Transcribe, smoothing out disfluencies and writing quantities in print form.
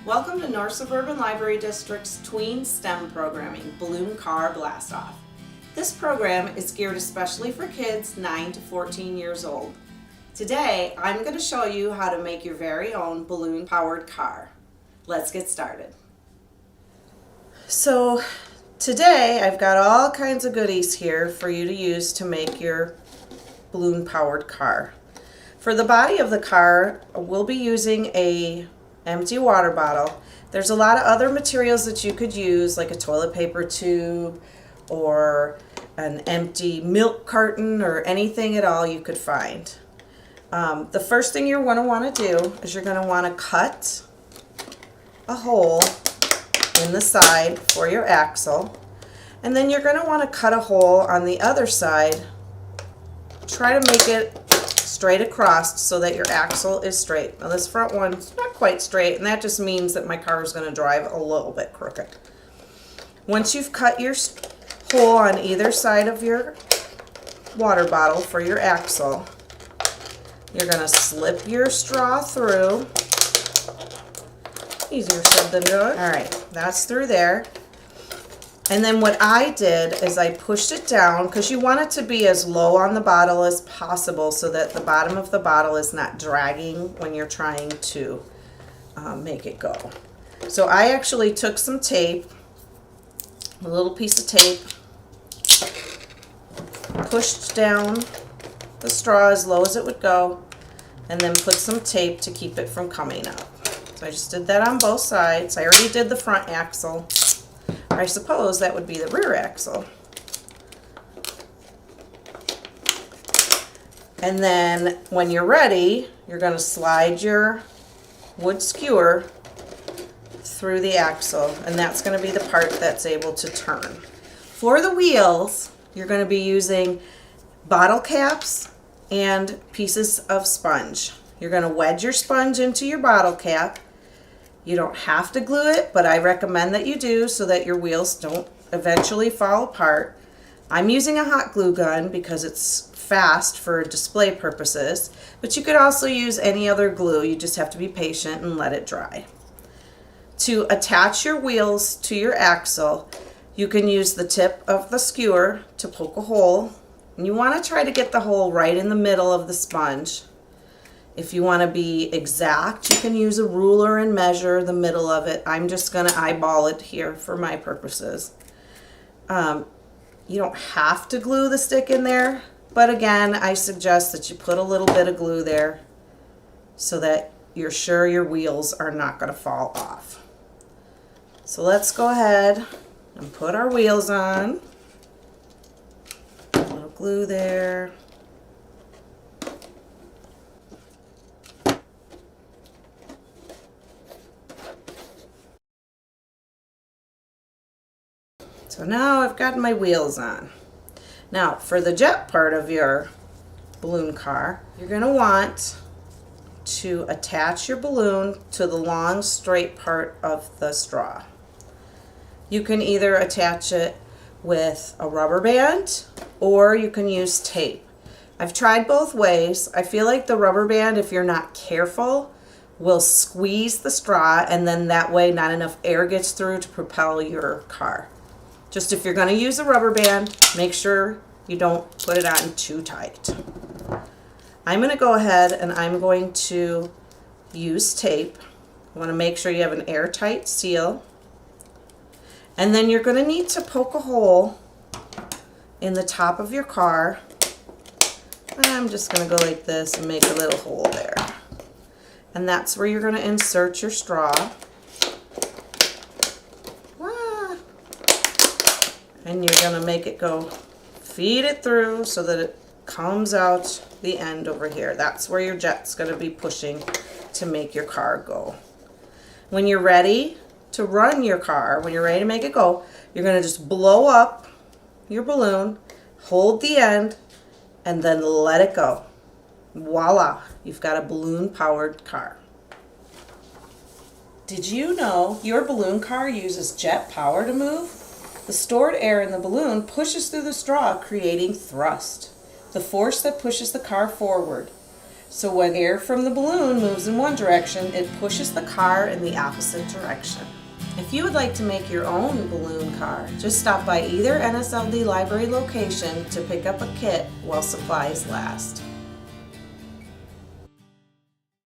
Welcome to North Suburban Library District's Tween STEM programming, Balloon Car Blast Off. This program is geared especially for kids 9 to 14 years old. Today, I'm going to show you how to make your very own balloon-powered car. Let's get started. So today, I've got all kinds of goodies here for you to use to make your balloon-powered car. For the body of the car, we'll be using a empty water bottle. There's a lot of other materials that you could use, like a toilet paper tube or an empty milk carton or anything at all you could find. The first thing you're going to want to do is you're going to want to cut a hole in the side for your axle, and then you're going to want to cut a hole on the other side. Try to make it straight across so that your axle is straight. Now this front one's not quite straight, and that just means that my car is going to drive a little bit crooked. Once you've cut your hole on either side of your water bottle for your axle, you're going to slip your straw through. Easier said than done. Alright, that's through there. And then what I did is I pushed it down, because you want it to be as low on the bottle as possible so that the bottom of the bottle is not dragging when you're trying to make it go. So I actually took some tape, a little piece of tape, pushed down the straw as low as it would go, and then put some tape to keep it from coming up. So I just did that on both sides. I already did the front axle. I suppose that would be the rear axle. And then when you're ready, you're going to slide your wood skewer through the axle, and that's going to be the part that's able to turn. For the wheels, you're going to be using bottle caps and pieces of sponge. You're going to wedge your sponge into your bottle cap. You don't have to glue it, but I recommend that you do so that your wheels don't eventually fall apart. I'm using a hot glue gun because it's fast for display purposes, but you could also use any other glue. You just have to be patient and let it dry. To attach your wheels to your axle, you can use the tip of the skewer to poke a hole, and you want to try to get the hole right in the middle of the sponge. If you want to be exact, you can use a ruler and measure the middle of it. I'm just going to eyeball it here for my purposes. You don't have to glue the stick in there, but again, I suggest that you put a little bit of glue there so that you're sure your wheels are not going to fall off. So let's go ahead and put our wheels on. A little glue there. So now I've got my wheels on. Now for the jet part of your balloon car, you're going to want to attach your balloon to the long straight part of the straw. You can either attach it with a rubber band or you can use tape. I've tried both ways. I feel like the rubber band, if you're not careful, will squeeze the straw, and then that way not enough air gets through to propel your car. Just if you're going to use a rubber band, make sure you don't put it on too tight. I'm going to go ahead and I'm going to use tape. You want to make sure you have an airtight seal. And then you're going to need to poke a hole in the top of your car. I'm just going to go like this and make a little hole there. And that's where you're going to insert your straw. And you're going to make it go, feed it through so that it comes out the end over here. That's where your jet's going to be pushing to make your car go. When you're ready to run your car, when you're ready to make it go, you're going to just blow up your balloon, hold the end, and then let it go. Voila, you've got a balloon-powered car. Did you know your balloon car uses jet power to move? The stored air in the balloon pushes through the straw, creating thrust, the force that pushes the car forward. So when air from the balloon moves in one direction, it pushes the car in the opposite direction. If you would like to make your own balloon car, just stop by either NSLD library location to pick up a kit while supplies last.